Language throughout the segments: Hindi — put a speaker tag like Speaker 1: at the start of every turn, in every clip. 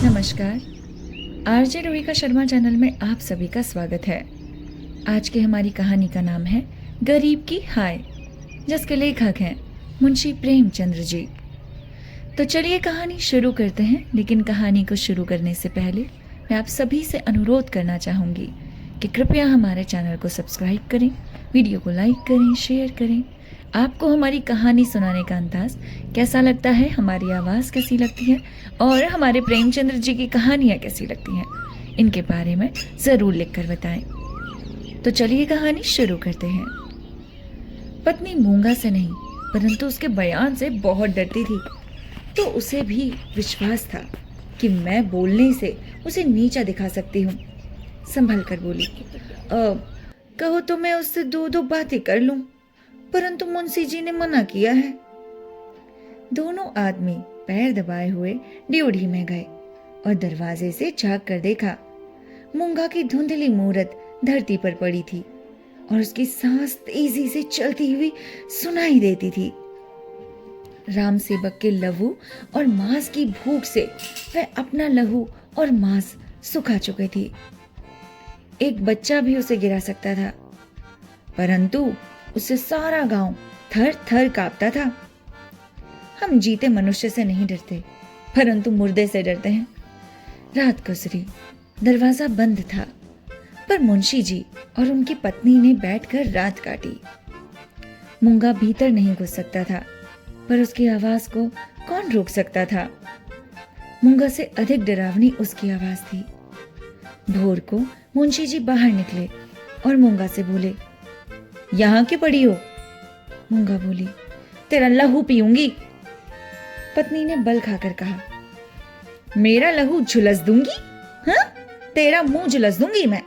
Speaker 1: नमस्कार। आरजे रोहिका शर्मा चैनल में आप सभी का स्वागत है। आज की हमारी कहानी का नाम है गरीब की हाय, जिसके लेखक हैं मुंशी प्रेमचंद्र जी। तो चलिए कहानी शुरू करते हैं। लेकिन कहानी को शुरू करने से पहले मैं आप सभी से अनुरोध करना चाहूँगी कि कृपया हमारे चैनल को सब्सक्राइब करें, वीडियो को लाइक करें, शेयर करें। आपको हमारी कहानी सुनाने का अंदाज कैसा लगता है, हमारी आवाज़ कैसी लगती है और हमारे प्रेमचंद्र जी की कहानियाँ कैसी लगती हैं, इनके बारे में ज़रूर लिखकर बताएं। तो चलिए कहानी शुरू करते हैं। पत्नी मूंगा से नहीं परंतु उसके बयान से बहुत डरती थी, तो उसे भी विश्वास था कि मैं बोलने से उसे नीचा दिखा सकती हूँ। संभल कर बोली, कहो तो मैं उससे दो बातें कर लूं, परंतु मुंशी जी ने मना किया है। दोनों आदमी पैर दबाए हुए ड्योढ़ी में गए और दरवाजे से झांक कर देखा। मूंगा की धुंधली मूरत धरती पर पड़ी थी और उसकी सांस तेजी से चलती हुई सुनाई देती थी। राम सेवक के लहू और मांस की भूख से वह अपना लहू और मांस सुखा चुके थी। एक बच्चा भी उसे गिरा सकता था, परंतु उससे सारा गांव थर थर कांपता था। हम जीते मनुष्य से नहीं डरते, परंतु मुर्दे से डरते हैं। रात गुजरी, दरवाजा बंद था, पर मुंशी जी और उनकी पत्नी ने बैठकर रात काटी। मूंगा भीतर नहीं घुस सकता था, पर उसकी आवाज को कौन रोक सकता था। मूंगा से अधिक डरावनी उसकी आवाज थी। भोर को मुंशी जी बाहर निकले और मूंगा से बोले, यहाँ क्यों पड़ी हो? मूंगा बोली, तेरा लहू पीऊंगी। पत्नी ने बल खाकर कहा, मेरा लहू झुलस दूंगी? हाँ, तेरा मुंह झुलस दूंगी मैं।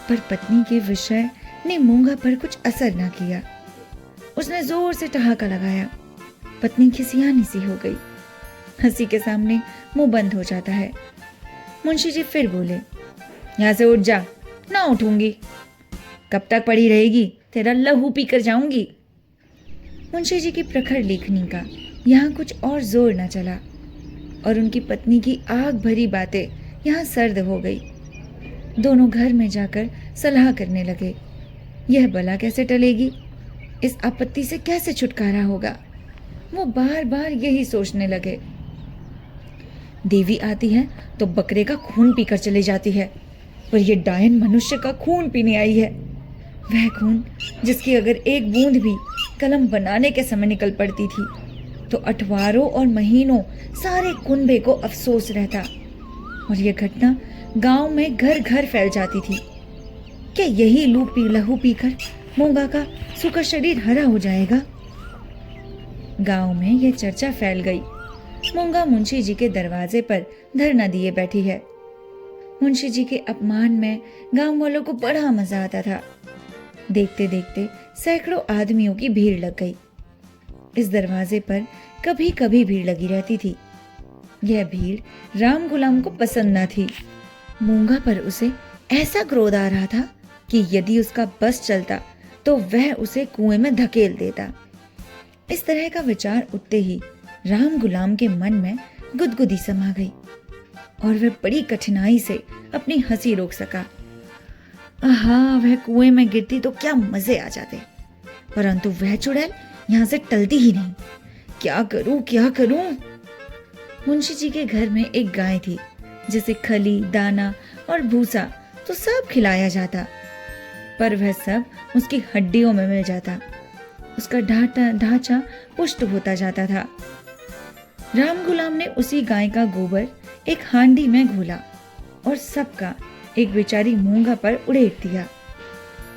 Speaker 1: पर पत्नी के विषय ने मूंगा पर कुछ असर न किया। उसने जोर से ठहाका लगाया। पत्नी खिसियानी सी हो गई। हंसी के सामने मुंह बंद हो जाता है। मुंशी जी फिर बोले, यहां से उठ जा। ना उठूंगी। कब तक पड़ी रहेगी? तेरा लहू पी कर जाऊंगी। मुंशी जी की प्रखर लेखनी का यहाँ कुछ और जोर न चला और उनकी पत्नी की आग भरी बातें यहाँ सर्द हो गई। दोनों घर में जाकर सलाह करने लगे। यह बला कैसे टलेगी? इस आपत्ति से कैसे छुटकारा होगा? वो बार बार यही सोचने लगे। देवी आती है तो बकरे का खून पीकर चली जाती है, पर यह डायन मनुष्य का खून पीने आई है। वह खून जिसकी अगर एक बूंद भी कलम बनाने के समय निकल पड़ती थी तो अठवारों और महीनों सारे कुनबे को अफसोस रहता और यह घटना गांव में घर घर फैल जाती थी। क्या यही लहू पीकर मूंगा का सूखा शरीर हरा हो जाएगा? गांव में यह चर्चा फैल गई। मूंगा मुंशी जी के दरवाजे पर धरना दिए बैठी है। मुंशी जी के अपमान में गांव वालों को बड़ा मजा आता था। देखते देखते सैकड़ों आदमियों की भीड़ लग गई। इस दरवाजे पर कभी कभी भीड़ लगी रहती थी। यह भीड़ राम गुलाम को पसंद न थी। मूंगा पर उसे ऐसा क्रोध आ रहा था कि यदि उसका बस चलता तो वह उसे कुएं में धकेल देता। इस तरह का विचार उठते ही राम गुलाम के मन में गुदगुदी समा गई और वह बड़ी कठिनाई से अपनी हंसी रोक सका। वह कुएं में गिरती तो क्या मजे आ जाते, परंतु वह चुड़ैल यहाँ से टलती ही नहीं। क्या करूं? मुंशी जी के घर में एक गाय थी, जिसे खली, दाना और भूसा तो सब खिलाया जाता, पर वह सब उसकी हड्डियों में मिल जाता। उसका ढांचा पुष्ट होता जाता था। राम गुलाम ने उसी गाय का गोबर एक हांडी में घोला और सबका एक बेचारी मूंगा पर उड़ेल दिया।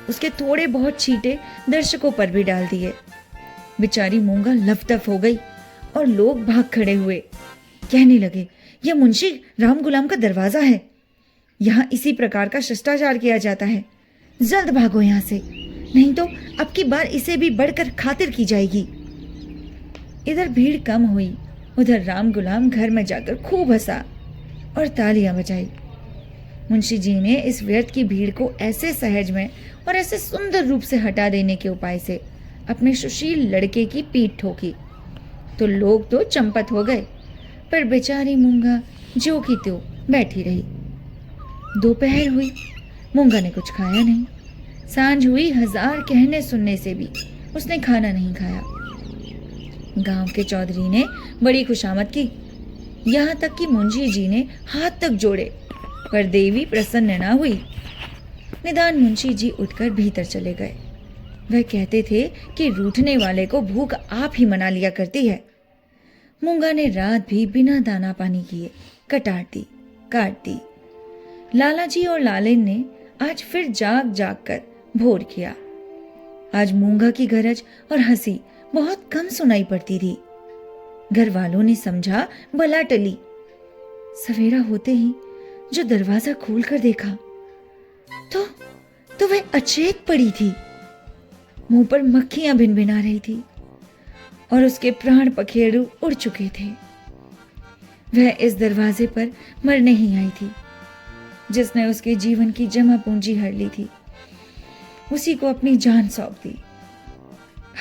Speaker 1: उसके थोड़े बहुत छींटे दर्शकों पर भी डाल दिए। बेचारी मूंगा लपटप हो गई और लोग भाग खड़े हुए। कहने लगे, यह मुंशी राम गुलाम का दरवाजा है। यहाँ इसी प्रकार का शिष्टाचार किया जाता है। जल्द भागो यहाँ से, नहीं तो अब की बार इसे भी बढ़कर खातिर की जाएगी। इधर भीड़ कम हुई, उधर राम गुलाम घर में जाकर खूब हंसा और तालियां बजाई। मुंशी जी ने इस व्यर्थ की भीड़ को ऐसे सहज में और ऐसे सुंदर रूप से हटा देने के उपाय से अपने सुशील लड़के की पीठ ठोकी तो लोग तो चंपत हो गए, पर बेचारी मूंगा जो की त्यों बैठी रही। दोपहर हुई, मूंगा ने कुछ खाया नहीं। सांझ हुई, 1000 कहने सुनने से भी उसने खाना नहीं खाया। गांव के चौधरी ने बड़ी खुशामद की, यहाँ तक कि मुंशी जी ने हाथ तक जोड़े, पर देवी प्रसन्न न हुई। निदान मुंशी जी उठकर भीतर चले गए। वह कहते थे कि रूठने वाले को भूख आप ही मना लिया करती है। मूंगा ने रात भी बिना दाना पानी किए काट दी। लाला जी और लालिन ने आज फिर जाग जाग कर भोर किया। आज मूंगा की गरज और हंसी बहुत कम सुनाई पड़ती थी। घर वालों ने समझा बला टली। सवेरा होते ही जो दरवाजा खोलकर देखा तो वह अचेत पड़ी थी। मुंह पर मक्खियां भिनभिना रही थी और उसके प्राण पखेरु उड़ चुके थे। वह इस दरवाजे पर मरने ही आई थी। जिसने उसके जीवन की जमा पूंजी हर ली थी, उसी को अपनी जान सौंप दी।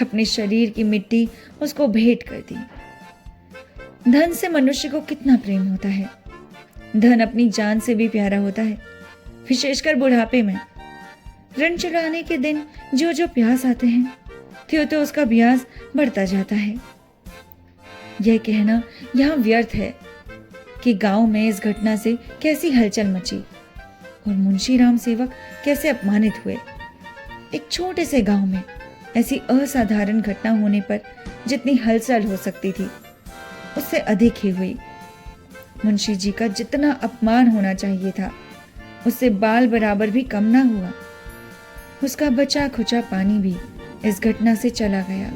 Speaker 1: अपने शरीर की मिट्टी उसको भेंट कर दी। धन से मनुष्य को कितना प्रेम होता है। धन अपनी जान से भी प्यारा होता है, विशेषकर बुढ़ापे में। ऋण चुकाने के दिन जो जो प्यास आते हैं, त्यों तो उसका ब्याज बढ़ता जाता है। यह कहना यहाँ व्यर्थ है कि गांव में इस घटना से कैसी हलचल मची और मुंशी राम सेवक कैसे अपमानित हुए। एक छोटे से गांव में ऐसी असाधारण घटना होने पर जितनी हलचल हो सकती थी, उससे अधिक ही हुई। मुंशी जी का जितना अपमान होना चाहिए था, उससे बाल बराबर भी कम ना हुआ। उसका बचा खुचा पानी भी इस घटना से चला गया।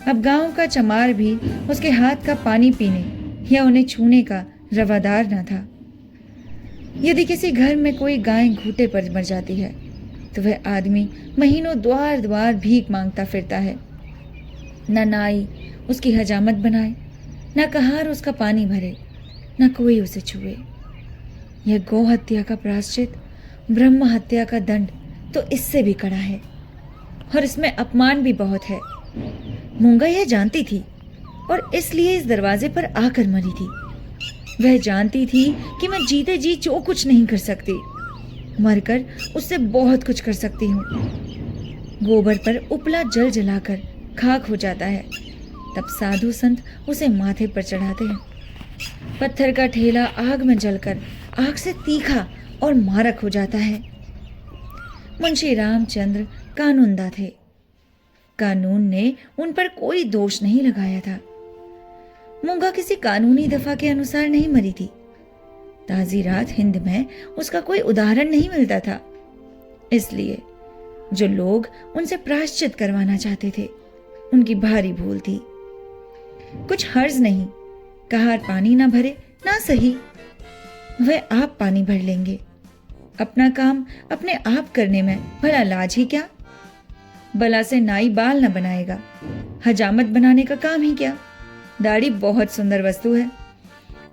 Speaker 1: अब गांव का चमार भी उसके हाथ का पानी पीने या उन्हें छूने का रवादार न था। यदि किसी घर में कोई गाय घूटे पर मर जाती है, तो वह आदमी महीनों द्वार द्वार भीख मांगता फिरता है। न नाई उसकी हजामत बनाए, न कहार उसका पानी भरे, न कोई उसे छुए। यह गौ हत्या का प्रायश्चित, ब्रह्म हत्या का दंड तो इससे भी कड़ा है, और इसमें अपमान भी बहुत है। मूंगा यह जानती थी और इसलिए इस दरवाजे पर आकर मरी थी। वह जानती थी कि मैं जीते जी जो कुछ नहीं कर सकती, मरकर उससे बहुत कुछ कर सकती हूँ। गोबर पर उपला जल जलाकर खाक हो जाता है, तब साधु संत उसे माथे पर चढ़ाते हैं। पत्थर का ठेला आग में जलकर आग से तीखा और मारक हो जाता है। मुंशी रामचंद्र कानूनदा थे। कानून ने उन पर कोई दोष नहीं लगाया था। मूंगा किसी कानूनी दफा के अनुसार नहीं मरी थी। ताजी रात हिंद में उसका कोई उदाहरण नहीं मिलता था। इसलिए जो लोग उनसे प्रायश्चित करवाना चाहते थे, उनकी भारी भूल थी। कुछ हर्ज नहीं, कहार पानी ना भरे ना सही, वह आप पानी भर लेंगे। अपना काम अपने आप करने में भला लाज ही क्या। बला से नाई बाल न बनाएगा, हजामत बनाने का काम ही क्या। दाढ़ी बहुत सुंदर वस्तु है।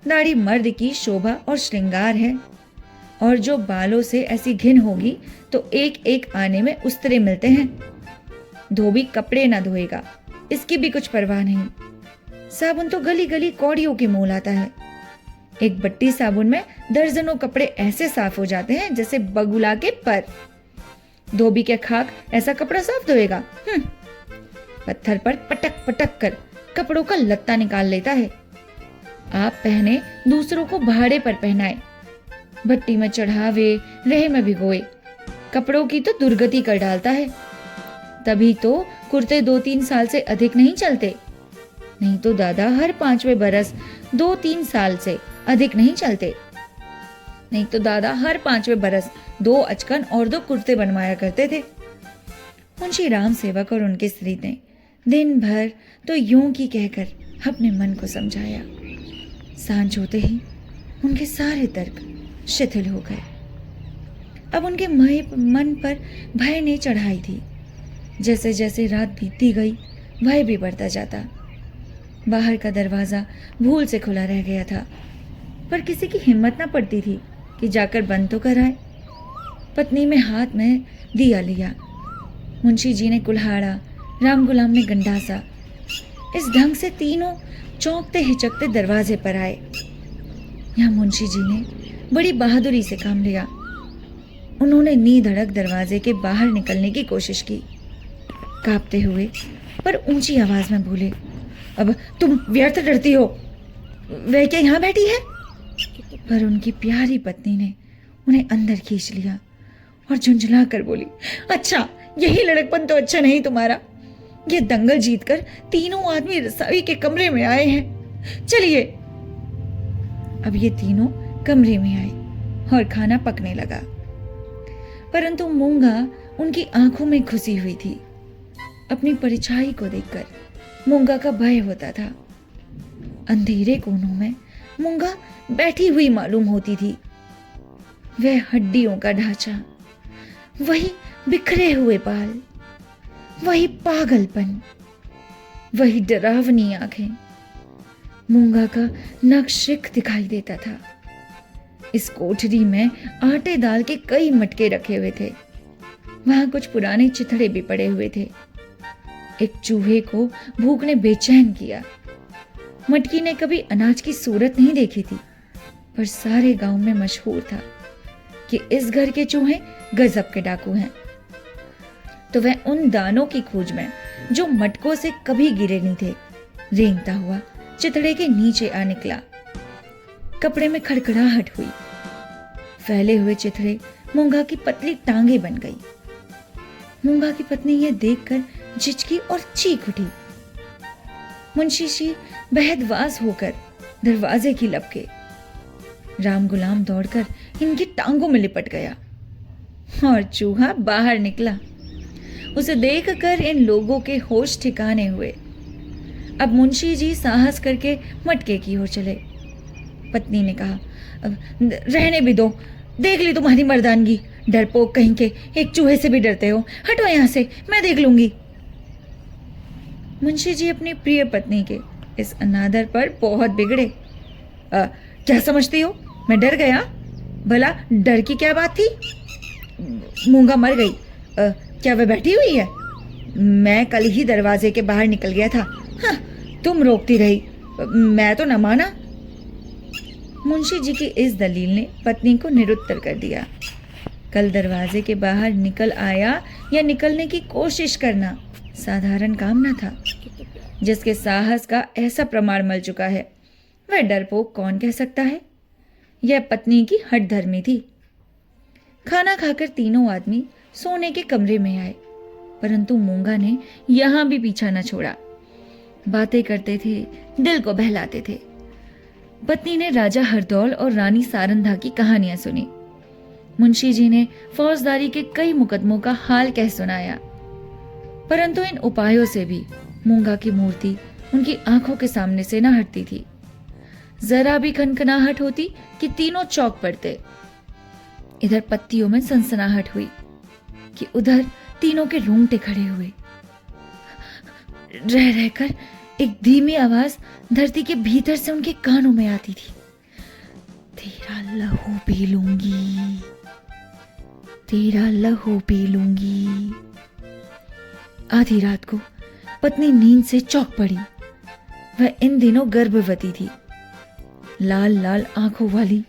Speaker 1: दाढ़ी मर्द की शोभा और श्रृंगार है, और जो बालों से ऐसी घिन होगी तो एक एक आने में उस्तरे मिलते हैं। धोबी कपड़े ना धोएगा, इसकी भी कुछ परवाह नहीं। साबुन तो गली गली कौड़ियों के मोल आता है। एक बट्टी साबुन में दर्जनों कपड़े ऐसे साफ हो जाते हैं जैसे बगुला के पर। धोबी के खाक ऐसा कपड़ा साफ धोएगा? पत्थर पर पटक पटक कर कपड़ों का लत्ता निकाल लेता है। आप पहने, दूसरों को भाड़े पर पहनाए, भट्टी में चढ़ावे, रहे में भिगोए, कपड़ों की तो दुर्गति कर डालता है। तभी तो कुर्ते 2-3 साल से अधिक नहीं चलते। नहीं तो दादा हर 5वें बरस 2-3 साल से अधिक नहीं चलते। नहीं तो दादा हर 5वें बरस 2 अचकन और 2 कुर्ते बनवाया करते थे। मुंशी राम सेवक और उनके स्त्री ने दिन भर तो यूं की कहकर अपने मन को समझाया। सांझ होते ही उनके सारे तर्क शिथिल हो गए। अब उनके मन पर भय ने चढ़ाई थी। जैसे जैसे रात बीतती गई, भय भी बढ़ता जाता। बाहर का दरवाजा भूल से खुला रह गया था, पर किसी की हिम्मत न पड़ती थी कि जाकर बंद तो कराए। पत्नी में हाथ में दिया लिया। मुंशी जी ने कुल्हाड़ा, राम गुलाम ने गंडासा। इस ढंग से तीनों चौंकते हिचकते दरवाजे पर आए। यहाँ मुंशी जी ने बड़ी बहादुरी से काम लिया। उन्होंने नीधड़क दरवाजे के बाहर निकलने की कोशिश की, कांपते हुए पर ऊंची आवाज में बोले, अब तुम व्यर्थ डरती हो, वह क्या यहाँ बैठी है? पर उनकी प्यारी पत्नी ने उन्हें अंदर खींच लिया और झुंझला कर बोली, अच्छा यही लड़कपन तो अच्छा नहीं तुम्हारा। ये दंगल जीतकर तीनों आदमी रसोई के कमरे में आए हैं। चलिए। अब ये तीनों कमरे में आए और खाना पकने लगा, परंतु मूंगा उनकी आंखों में घुसी हुई थी। अपनी परछाई को देखकर मूंगा का भय होता था। अंधेरे कोनों में मूंगा बैठी हुई मालूम होती थी। वह हड्डियों का ढांचा, वही बिखरे हुए बाल, वही पागलपन, वही डरावनी आंखें। मूंगा का नक्शिक दिखाई देता था। इस कोठरी में आटे दाल के कई मटके रखे हुए थे। वहां कुछ पुराने चिथड़े भी पड़े हुए थे। एक चूहे को भूख ने बेचैन किया। मटकी ने कभी अनाज की सूरत नहीं देखी थी, पर सारे गांव में मशहूर था कि इस घर के चूहे गजब के डाकू हैं। तो वह उन दानों की खोज में, जो मटकों से कभी गिरे नहीं थे, रेंगता हुआ चितड़े के नीचे आ निकला। कपड़े में खड़खड़ाहट हुई। फैले हुए चिथड़े मूंगा की पतली टांगे बन गई। मूंगा की पत्नी यह देखकर झिझकी और चीख उठी। मुंशी जी बेहदवास होकर दरवाजे की लपके। राम गुलाम दौड़कर इनकी टांगों में लिपट गया और चूहा बाहर निकला। उसे देखकर इन लोगों के होश ठिकाने हुए। अब मुंशी जी साहस करके मटके की ओर चले। पत्नी ने कहा, अब रहने भी दो, देख ली तुम्हारी मर्दानगी। डरपोक कहीं के, एक चूहे से भी डरते हो। हटो यहां से, मैं देख लूंगी। मुंशी जी अपनी प्रिय पत्नी के इस अनादर पर बहुत बिगड़े। क्या समझती हो, मैं डर गया? भला डर की क्या बात थी? मूंगा मर गई। क्या वह बैठी हुई है? मैं कल ही दरवाजे के बाहर निकल गया था। हाँ, तुम रोकती रही, मैं तो न माना। मुंशी जी की इस दलील ने पत्नी को निरुत्तर कर दिया। कल दरवाजे के बाहर निकल आया या निकलने की कोशिश करना साधारण काम न था। जिसके साहस का ऐसा प्रमाण मिल चुका है, वह डरपोक कौन कह सकता है? यह पत्नी की हठधर्मी थी। खाना खाकर तीनों आदमी सोने के कमरे में आए, परंतु मूंगा ने यहां भी पीछा न छोड़ा। बातें करते थे, दिल को बहलाते थे। पत्नी ने राजा हरदौल और रानी सारंधा की कहानियां सुनी। मुंशी जी ने फौजदारी के कई मुकदमों का हाल कह सुनाया, परंतु इन उपायों से भी मूंगा की मूर्ति उनकी आंखों के सामने से न हटती थी। जरा भी खनखनाहट होती कि तीनों चौंक पड़ते। इधर पत्तियों में सनसनाहट हुई कि उधर तीनों के रोंगटे खड़े हुए। रह रहकर एक धीमी आवाज धरती के भीतर से उनके कानों में आती थी, तेरा लहू पी लूंगी, तेरा लहू पी लूंगी। आधी रात को पत्नी नींद से चौंक पड़ी। वह इन दिनों गर्भवती थी। लाल लाल आंखों वाली,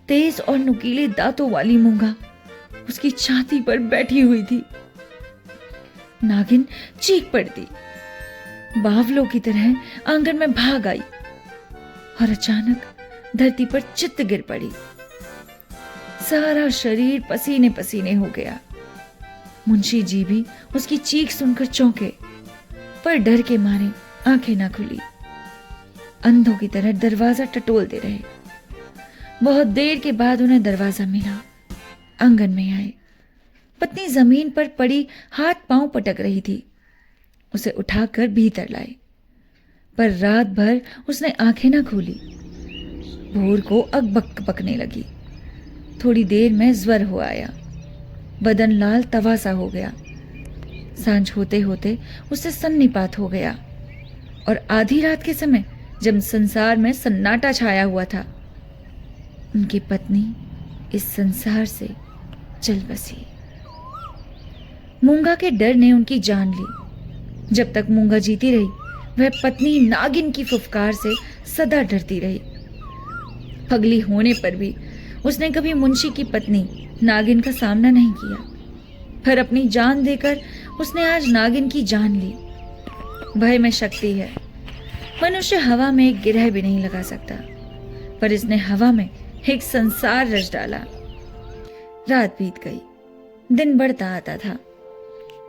Speaker 1: तेज और नुकीले दांतों वाली मूंगा उसकी छाती पर बैठी हुई थी। नागिन चीख पड़ती, बावलों की तरह आंगन में भाग आई और अचानक धरती पर चित्त गिर पड़ी। सारा शरीर पसीने पसीने हो गया। मुंशी जी भी उसकी चीख सुनकर चौंके, पर डर के मारे आंखें ना खुली। अंधों की तरह दरवाजा टटोलते रहे। बहुत देर के बाद उन्हें दरवाजा मिला। आंगन में आए। पत्नी जमीन पर पड़ी हाथ पांव पटक रही थी। उसे उठाकर भीतर लाए, पर रात भर उसने आंखें ना खोली। भोर को अकबक पकने लगी। थोड़ी देर में ज्वर हो आया। बदन लाल तवा सा हो गया। सांझ होते होते उससे सन्निपात हो गया और आधी रात के समय जब संसार में सन्नाटा छाया हुआ था, उनकी पत्नी इस संसार से चल बसी। मूंगा के डर ने उनकी जान ली। जब तक मूंगा जीती रही, वह पत्नी नागिन की फुफकार से सदा डरती रही। पगली होने पर भी उसने कभी मुंशी की पत्नी नागिन का सामना नहीं किया, पर अपनी जान देकर उसने आज नागिन की जान ली। भय में शक्ति है। मनुष्य हवा में एक गिरह भी नहीं लगा सकता, पर इसने हवा में एक संसार रच डाला। रात बीत गई, दिन बढ़ता आता था,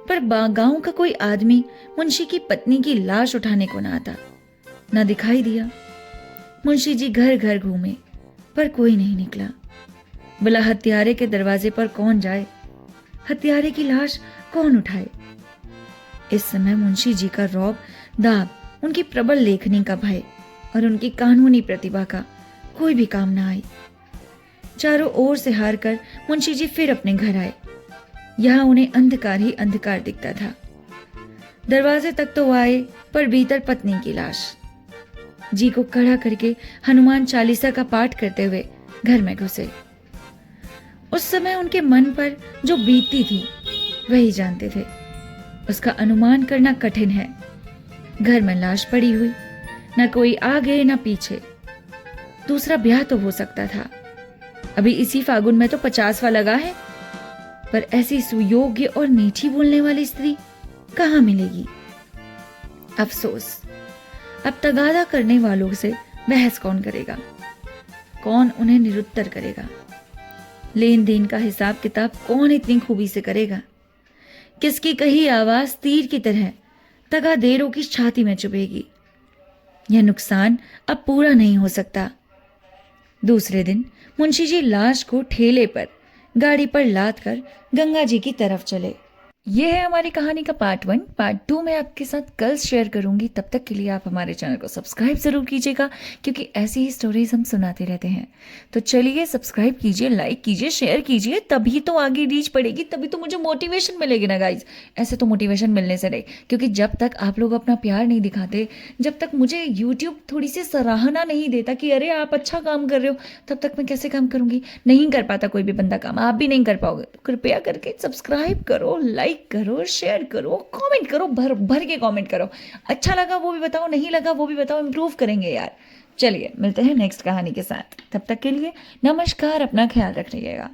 Speaker 1: पर गांव का कोई आदमी मुंशी की पत्नी की लाश उठाने को ना आता, ना दिखाई दिया। मुंशी जी घर घर घूमे, पर कोई नहीं निकला। भला हत्यारे के दरवाजे पर कौन जाए, हत्यारे की लाश कौन उठाए। इस समय मुंशी जी का रौब, दाब, उनकी प्रबल लेखनी का भय और उनकी कानूनी प्रतिभा का कोई भी काम ना आई। चारों ओर से हार कर मुंशी जी फिर अपने घर आए। यहां उन्हें अंधकार ही अंधकार दिखता था। दरवाजे तक तो आए, पर भीतर पत्नी की लाश। जी को खड़ा करके हनुमान चालीसा का पाठ करते हुए घर में घुसे। उस समय उनके मन पर जो बीतती थी वही जानते थे। उसका अनुमान करना कठिन है। घर में लाश पड़ी हुई, ना कोई आगे ना पीछे। दूसरा ब्याह तो हो सकता था, अभी इसी फागुन में तो 50वां लगा है, पर ऐसी सुयोग्य और मीठी बोलने वाली स्त्री कहां मिलेगी। अफसोस, अब तगादा करने वालों से बहस कौन करेगा, कौन उन्हें निरुत्तर करेगा। लेन देन का हिसाब किताब कौन इतनी खूबी से करेगा। किसकी कही आवाज तीर की तरह तगादेरों की छाती में चुभेगी। यह नुकसान अब पूरा नहीं हो सकता। दूसरे दिन मुंशी जी लाश को ठेले पर गाड़ी पर लाद कर गंगा जी की तरफ चले। यह है हमारी कहानी का पार्ट 1। पार्ट 2 मैं आपके साथ कल शेयर करूंगी। तब तक के लिए आप हमारे चैनल को सब्सक्राइब जरूर कीजिएगा, क्योंकि ऐसी ही स्टोरीज हम सुनाते रहते हैं। तो चलिए सब्सक्राइब कीजिए, लाइक कीजिए, शेयर कीजिए, तभी तो आगे रीच पड़ेगी, तभी तो मुझे मोटिवेशन मिलेगी ना गाइज। ऐसे तो मोटिवेशन मिलने से नहीं, क्योंकि जब तक आप लोग अपना प्यार नहीं दिखाते, जब तक मुझे यूट्यूब थोड़ी सी सराहना नहीं देता कि अरे आप अच्छा काम कर रहे हो, तब तक मैं कैसे काम करूंगी। नहीं कर पाता कोई भी बंदा काम, आप भी नहीं कर पाओगे। तो कृपया करके सब्सक्राइब करो, लाइक करो, शेयर करो, कमेंट करो, भर भर के कमेंट करो। अच्छा लगा वो भी बताओ, नहीं लगा वो भी बताओ, इंप्रूव करेंगे यार। चलिए मिलते हैं नेक्स्ट कहानी के साथ। तब तक के लिए नमस्कार, अपना ख्याल रखिएगा।